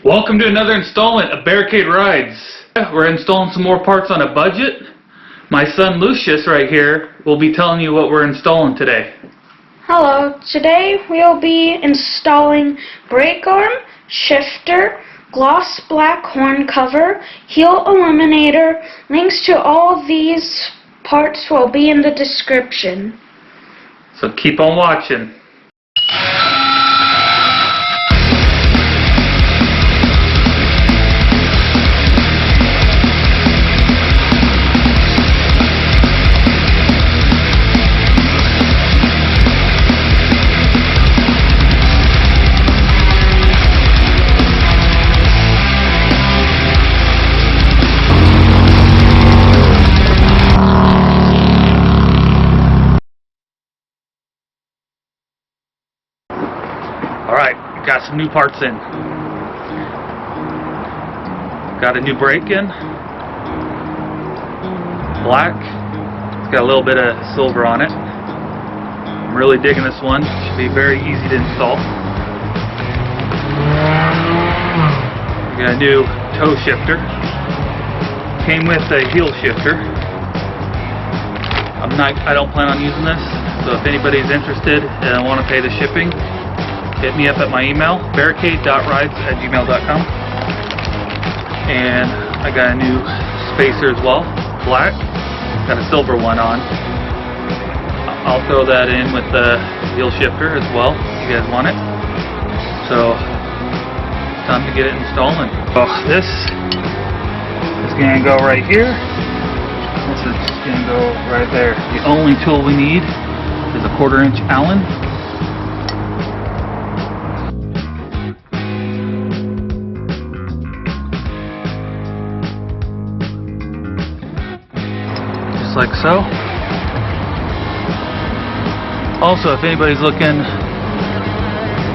Welcome to another installment of Barricade Rides. We're installing some more parts on a budget. My son Lucius right here will be telling you what we're installing today. Hello, today we'll be installing brake arm, shifter, gloss black horn cover, heel eliminator. Links to all these parts will be in the description. So keep on watching. Alright, got some new parts in. Got a new brake in. Black. It's got a little bit of silver on it. I'm really digging this one. Should be very easy to install. Got a new toe shifter. Came with a heel shifter. I don't plan on using this, so if anybody's interested and want to pay the shipping, hit me up at my email, barricade.rides@gmail.com. And I got a new spacer as well, black. Got a silver one on. I'll throw that in with the heel shifter as well, if you guys want it. So, time to get it installing. Oh, this is going to go right here. This is going to go right there. The only tool we need is a 1/4" Allen. Like so. Also, if anybody's looking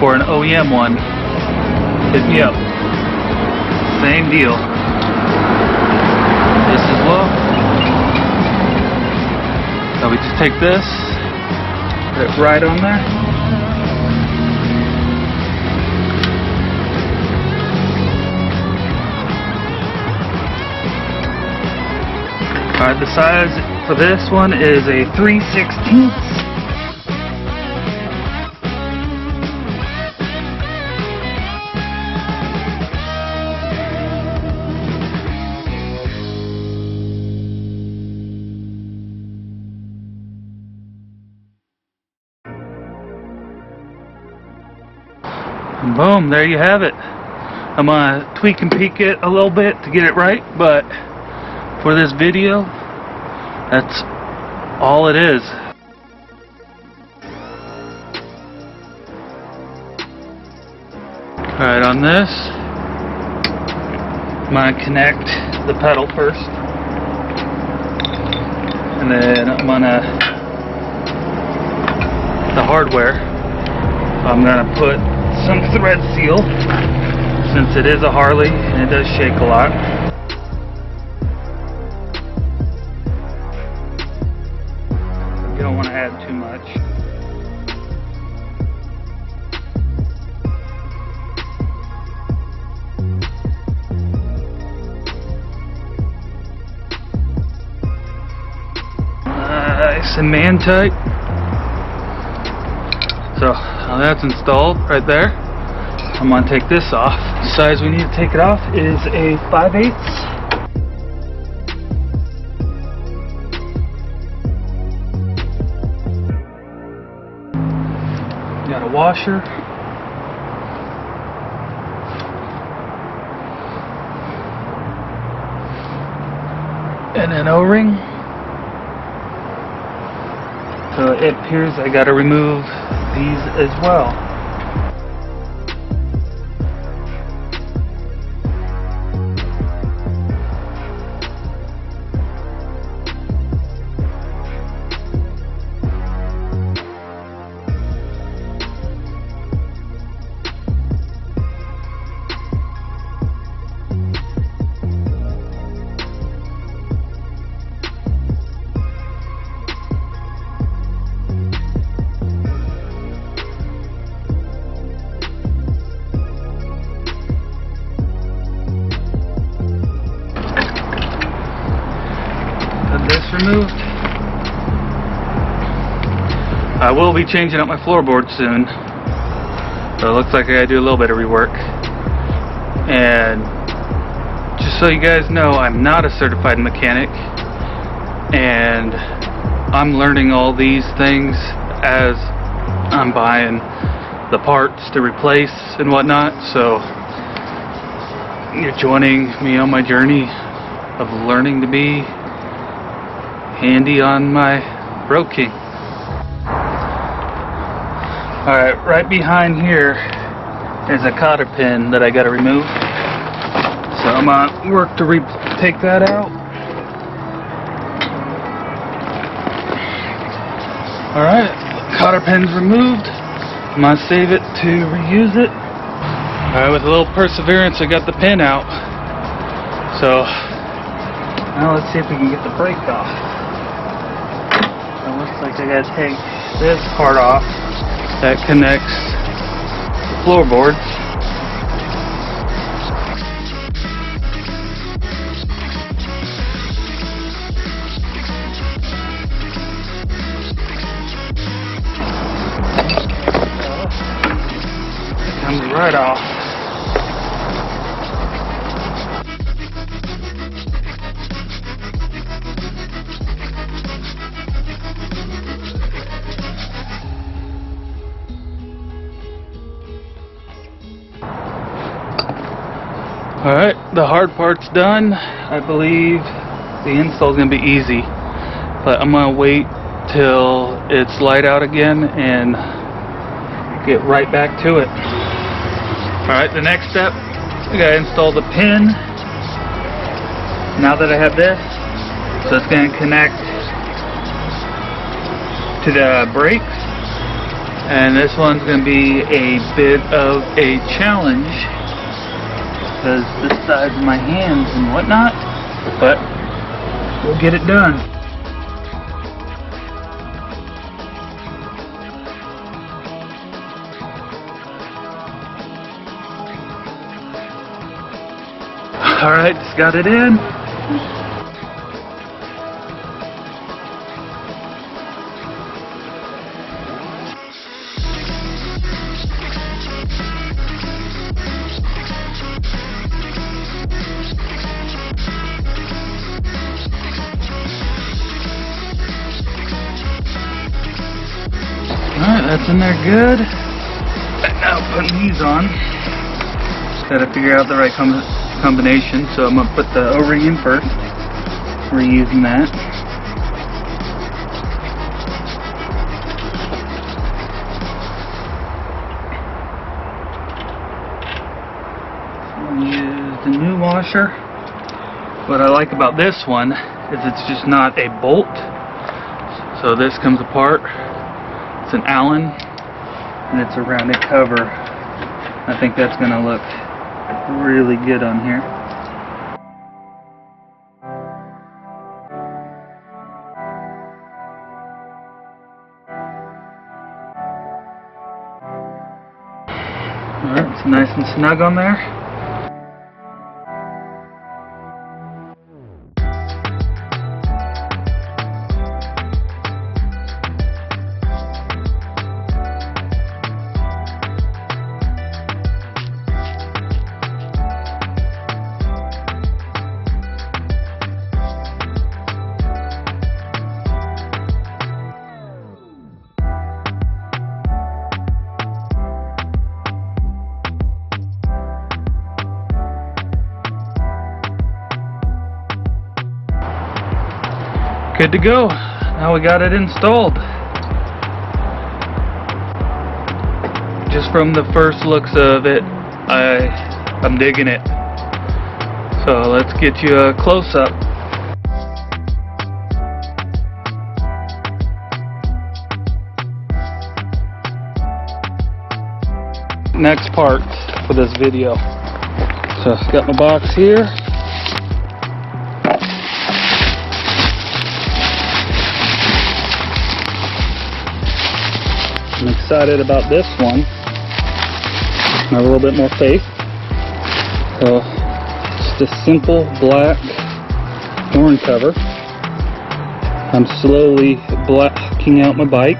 for an OEM one, hit me up. Same deal. This as well. So we just take this, put it right on there. Alright, the size for this one is a 3/16. And boom, there you have it. I'm going to tweak and peek it a little bit to get it right, but for this video, that's all it is. Alright, on this, I'm going to connect the pedal first. And then I'm going to, the hardware, I'm going to put some thread seal, since it is a Harley and it does shake a lot. You don't want to add too much. Nice and man tight. So now that's installed right there. I'm going to take this off. The size we need to take it off is a 5/8. Got a washer. And an O-ring. So it appears I got to remove these as well. removed. I will be changing up my floorboard soon. So it looks like I gotta do a little bit of rework. And just so you guys know, I'm not a certified mechanic. And I'm learning all these things as I'm buying the parts to replace and whatnot. So you're joining me on my journey of learning to be handy on my Road King. Alright, right behind here is a cotter pin that I gotta remove. So I'm gonna work to take that out. Alright, cotter pin's removed. I'm gonna save it to reuse it. Alright, with a little perseverance I got the pin out. So now let's see if we can get the brake off. It looks like I gotta take this part off that connects the floorboards. It comes right off. Alright, the hard part's done. I believe the install's gonna be easy, but I'm gonna wait till it's light out again and get right back to it. Alright, the next step, I gotta install the pin. Now that I have this, so it's gonna connect to the brakes, and this one's gonna be a bit of a challenge because the size of my hands and whatnot, but we'll get it done. Alright, just got it in. Alright, that's in there good. And now putting these on. Gotta figure out the right combination, so I'm gonna put the O-ring in first. Reusing that. I'm gonna use the new washer. What I like about this one is it's just not a bolt. So this comes apart. It's an Allen, and it's a rounded cover. I think that's going to look really good on here. Alright, it's nice and snug on there. Good to go. Now we got it installed. Just from the first looks of it, I'm digging it. So let's get you a close-up. Next part for this video. So I've got my box here. I'm excited about this one. I have a little bit more faith. So, just a simple black horn cover. I'm slowly blacking out my bike.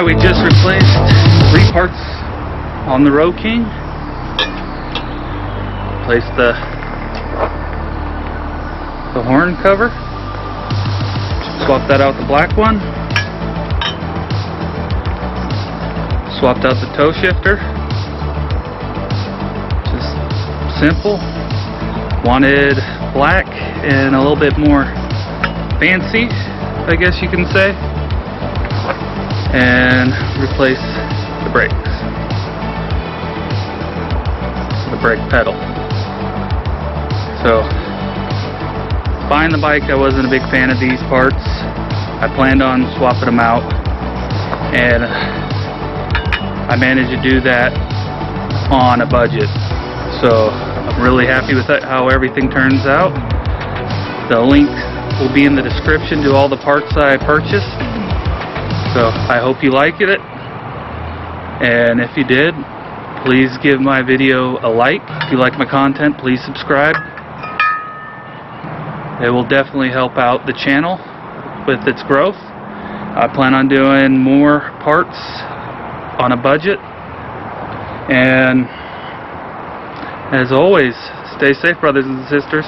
We just replaced 3 parts on the Road King. Replaced the horn cover. Swapped that out the black one. Swapped out the toe shifter. Just simple. Wanted black and a little bit more fancy, I guess you can say. And replace the brakes, the brake pedal. So buying the bike, I wasn't a big fan of these parts. I planned on swapping them out, and I managed to do that on a budget. So I'm really happy with how everything turns out. The link will be in the description to all the parts I purchased. So I hope you liked it, and if you did, please give my video a like. If you like my content, please subscribe. It will definitely help out the channel with its growth. I plan on doing more parts on a budget, And as always, stay safe, brothers and sisters,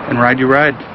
and ride your ride.